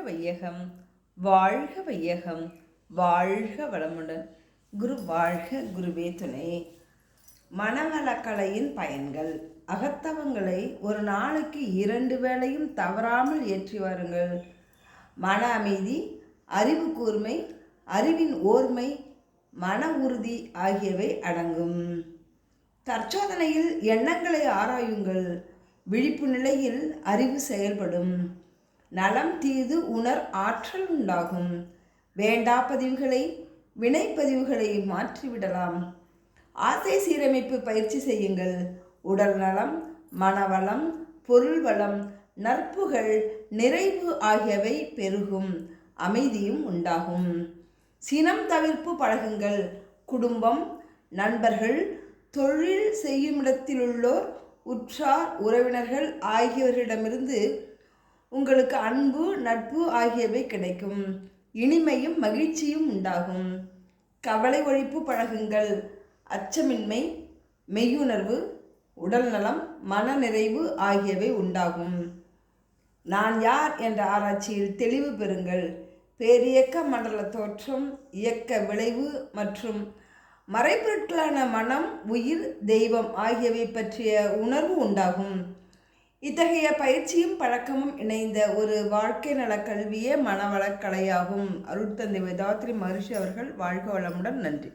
வையகம், வாழ்க வையகம், வாழ்க வளமுடன். குரு வாழ்க, குருவே துணை. மனவளக்கலையின் பயன்கள். அகத்தவங்களை ஒரு நாளைக்கு 2 வேளையும் தவறாமல் ஏற்றி வாருங்கள். மன அமைதி, அறிவு கூர்மை, அறிவின் ஓர்மை, மன உறுதி ஆகியவை அடங்கும். தற்சோதனையில் எண்ணங்களை ஆராயுங்கள். விழிப்பு நிலையில் அறிவு செயல்படும். நலம் தீது உணர் ஆற்றல் உண்டாகும். வேண்டா பதிவுகளை வினைப்பதிவுகளை மாற்றிவிடலாம். ஆசை சீரமைப்பு பயிற்சி செய்யுங்கள். உடல் நலம், மனவளம், பொருள் வளம், நற்புகழ், நிறைவு ஆகியவை பெருகும். அமைதியும் உண்டாகும். சினம் தவிர்ப்பு பழகுங்கள். குடும்பம், நண்பர்கள், தொழில் செய்யுமிடத்திலுள்ளோர், உற்றார் உறவினர்கள் ஆகியோரிடமிருந்து உங்களுக்கு அன்பு, நட்பு ஆகியவை கிடைக்கும். இனிமையும் மகிழ்ச்சியும் உண்டாகும். கவலை ஒழிப்பு பழகுங்கள். அச்சமின்மை, மெய்யுணர்வு, உடல் நலம், மன நிறைவு ஆகியவை உண்டாகும். நான் யார் என்ற ஆராய்ச்சியில் தெளிவு பெறுங்கள். பேரியக்க மண்டல தோற்றம், இயக்க விளைவு மற்றும் மறைபொருட்களான மனம், உயிர், தெய்வம் ஆகியவை பற்றிய உணர்வு உண்டாகும். இத்தகைய பயிற்சியும் பழக்கமும் இணைந்த ஒரு வாழ்க்கை நல கல்வியே மனவளக்கலையாகும். அருட்தந்தை வேதாத்ரி மகரிஷி அவர்கள் வாழ்க வளமுடன். நன்றி.